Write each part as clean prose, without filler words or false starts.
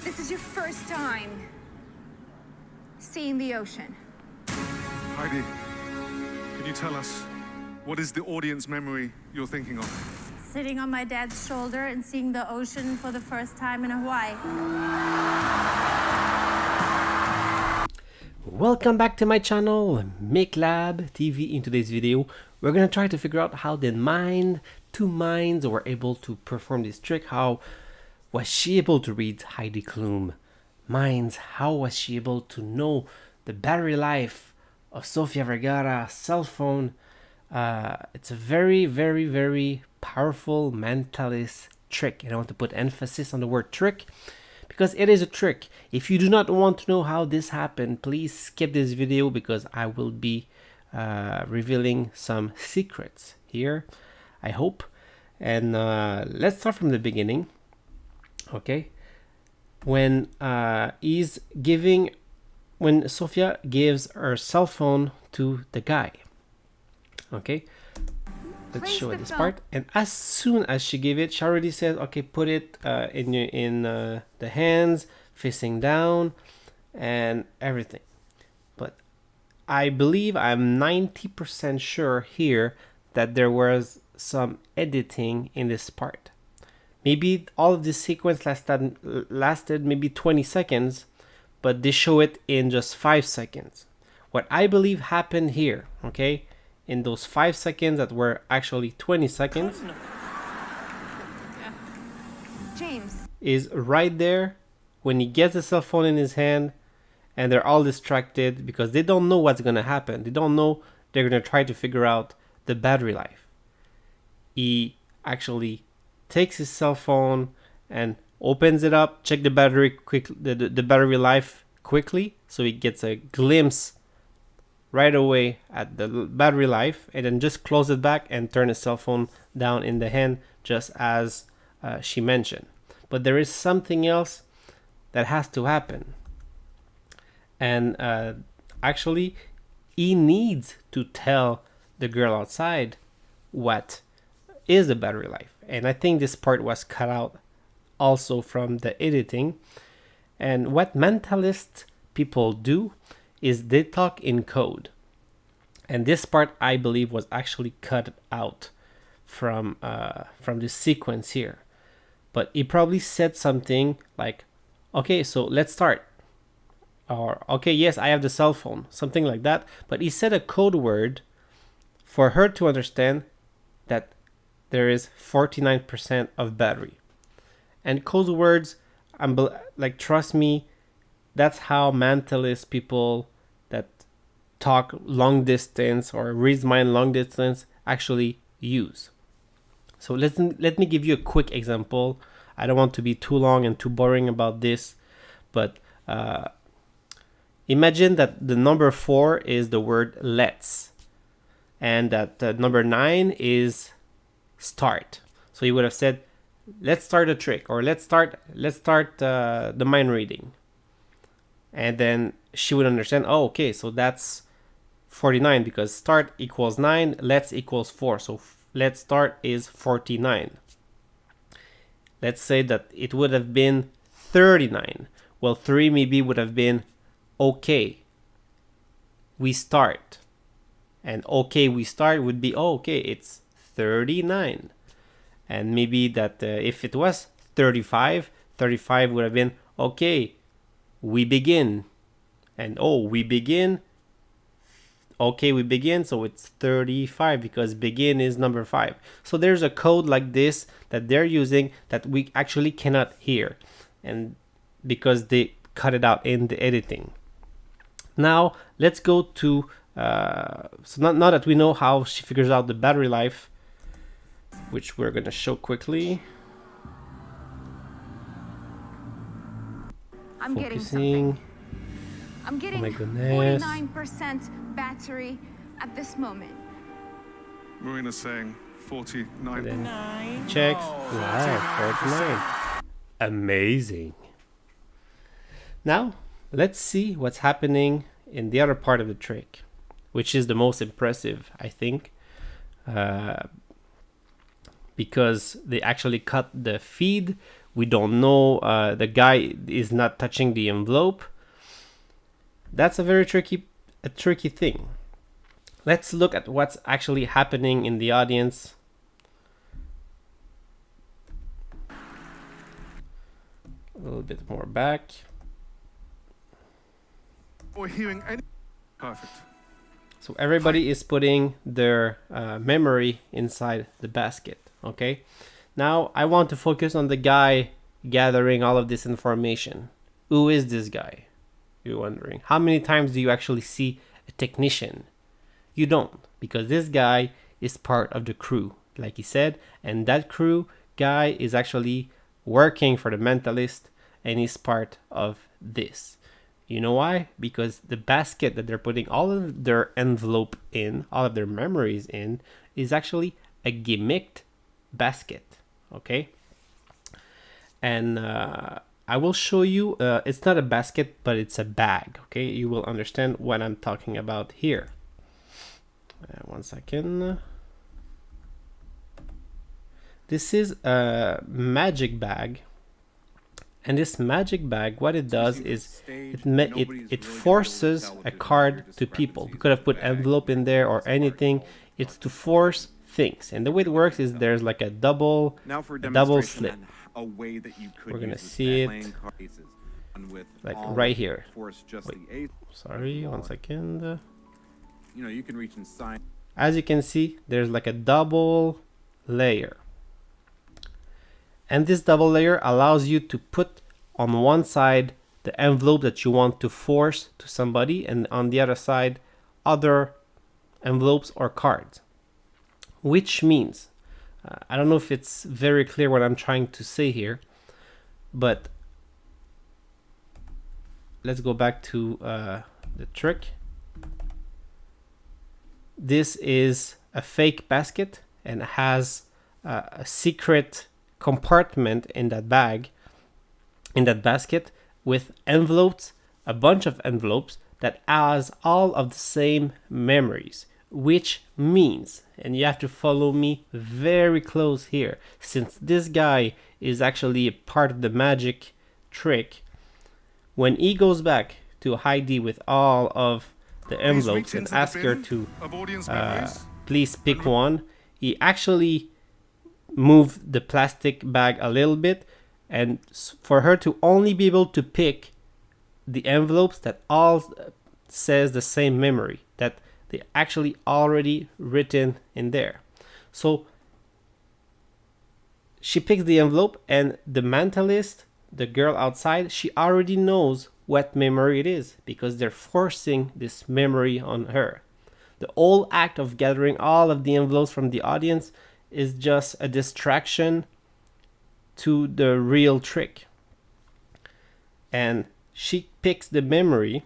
This is your first time seeing the ocean. Heidi, can you tell us, what is the audience memory you're thinking of? Sitting on my dad's shoulder and seeing the ocean for the first time in Hawaii. Welcome back to my channel, Make Lab TV. In today's video, we're gonna try to figure out how did Mind2Mind's were able to perform this trick. How was she able to read Heidi Klum minds? How was she able to know the battery life of Sofia Vergara cell phone? It's a very, very, very powerful mentalist trick, and I want to put emphasis on the word trick because it is a trick. If you do not want to know how this happened, please skip this video because I will be revealing some secrets here, I hope. And let's start from the beginning. Okay, when Sofia gives her cell phone to the guy. Okay, let's show this part. And as soon as she gave it, she already says, okay, put it in the hands facing down and everything. But I believe, I'm 90% sure here that there was some editing in this part. Maybe all of this sequence lasted maybe 20 seconds, but they show it in just 5 seconds. What I believe happened here, okay, in those 5 seconds that were actually 20 seconds, James, is right there when he gets the cell phone in his hand and they're all distracted because they don't know what's going to happen. They don't know they're going to try to figure out the battery life. He actually takes his cell phone and opens it up, check the battery the battery life quickly, so he gets a glimpse right away at the battery life, and then just close it back and turn his cell phone down in the hand, just as she mentioned. But there is something else that has to happen, and actually he needs to tell the girl outside what is the battery life. And I think this part was cut out also from the editing. And what mentalist people do is they talk in code. And this part, I believe, was actually cut out from this sequence here. But he probably said something like, okay, so let's start. Or, okay, yes, I have the cell phone. Something like that. But he said a code word for her to understand that there is 49% of battery. And code words, like, trust me, that's how mentalist people that talk long distance or read mind long distance actually use. So let me give you a quick example. I don't want to be too long and too boring about this, but imagine that the number 4 is the word let's, and that number 9 is start. So you would have said, let's start a trick, or let's start the mind reading. And then she would understand, oh, okay, so that's 49 because start equals 9, let's equals 4. So let's start is 49. Let's say that it would have been 39. Well, 3 maybe would have been okay, we start. And okay, we start would be, oh, okay, it's 39. And maybe that if it was 35 would have been, okay, we begin. And oh, we begin, okay, we begin, so it's 35 because begin is number 5. So there's a code like this that they're using that we actually cannot hear, and because they cut it out in the editing. Now let's go to so now that we know how she figures out the battery life, which we're going to show quickly. I'm getting Focusing. something. I'm getting Oh my goodness. 49% battery at this moment. Marina's saying 49. Then checks. Wow, 49. Amazing. Now let's see what's happening in the other part of the trick, which is the most impressive, I think, because they actually cut the feed We don't know. The guy is not touching the envelope. That's a very tricky thing. Let's look at what's actually happening in the audience. A little bit more back. Or hearing any... Perfect. So everybody is putting their memory inside the basket, okay? Now I want to focus on the guy gathering all of this information. Who is this guy? You're wondering. How many times do you actually see a technician? You don't, because this guy is part of the crew, like he said, and that crew guy is actually working for the Mentalist, and he's part of this. You know why? Because the basket that they're putting all of their envelope in, all of their memories in, is actually a gimmicked basket, okay? And I will show you, it's not a basket, but it's a bag, okay? You will understand what I'm talking about here. One second. This is a magic bag. And this magic bag, what it does is it forces a card to people. We could have put envelope in there or anything. It's to force things. And the way it works is there's like a double slip. We're gonna see it like right here. Wait, sorry, one second. You can reach inside. As you can see, there's like a double layer. And this double layer allows you to put on one side the envelope that you want to force to somebody, and on the other side other envelopes or cards. Which means, I don't know if it's very clear what I'm trying to say here, but let's go back to the trick. This is a fake basket and has a secret compartment in that bag, in that basket, with envelopes, a bunch of envelopes that has all of the same memories, which means, and you have to follow me very close here, since this guy is actually a part of the magic trick, when he goes back to Heidi with all of the envelopes and ask her to please pick one, he actually moved the plastic bag a little bit, and for her to only be able to pick the envelopes that all says the same memory, that they actually already written in there. So she picks the envelope, and the Mentalist, the girl outside, she already knows what memory it is, because they're forcing this memory on her. The whole act of gathering all of the envelopes from the audience is just a distraction to the real trick. And she picks the memory,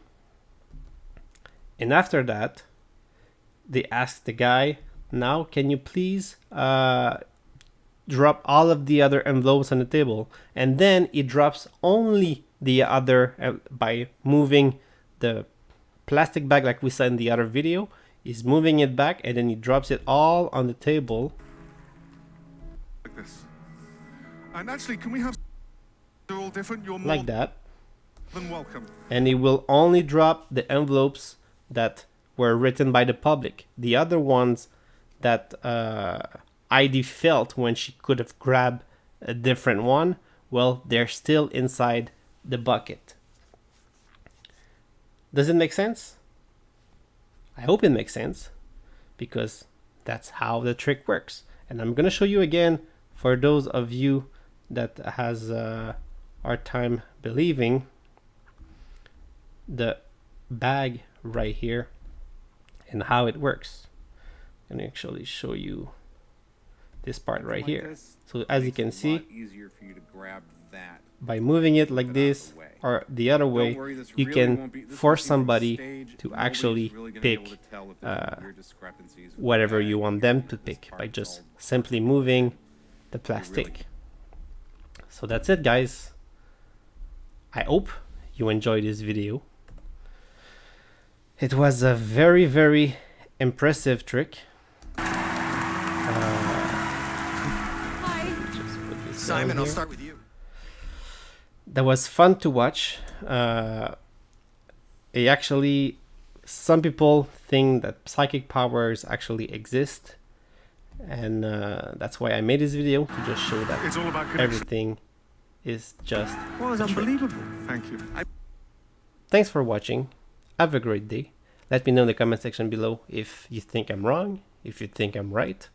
and after that they ask the guy, now can you please drop all of the other envelopes on the table, and then he drops only the other by moving the plastic bag like we saw in the other video. He's moving it back, and then he drops it all on the table like this. And actually, can we have... They're all different. You're more like that, than welcome. and he will only drop the envelopes that were written by the public. The other ones that Heidi felt when she could have grabbed a different one, well, they're still inside the bucket. Does it make sense? I hope it makes sense, because that's how the trick works. And I'm gonna show you again for those of you that has hard time believing, the bag right here and how it works. I'm gonna actually show you this part right here. So as you can see, by moving it like this or the other way, you can force somebody to actually pick whatever you want them to pick by just simply moving the plastic. So that's it, guys. I hope you enjoyed this video. It was a very, very impressive trick. Hi. Simon, I'll start with you. that was fun to watch. Some people think that psychic powers actually exist, and that's why I made this video, to just show that It's all about connection. everything is just Well, it's a trick. unbelievable. Thank you. Thanks for watching. Have a great day. Let me know in the comment section below if you think I'm wrong, if you think I'm right.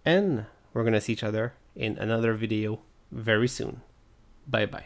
And we're gonna see each other in another video very soon. Bye bye.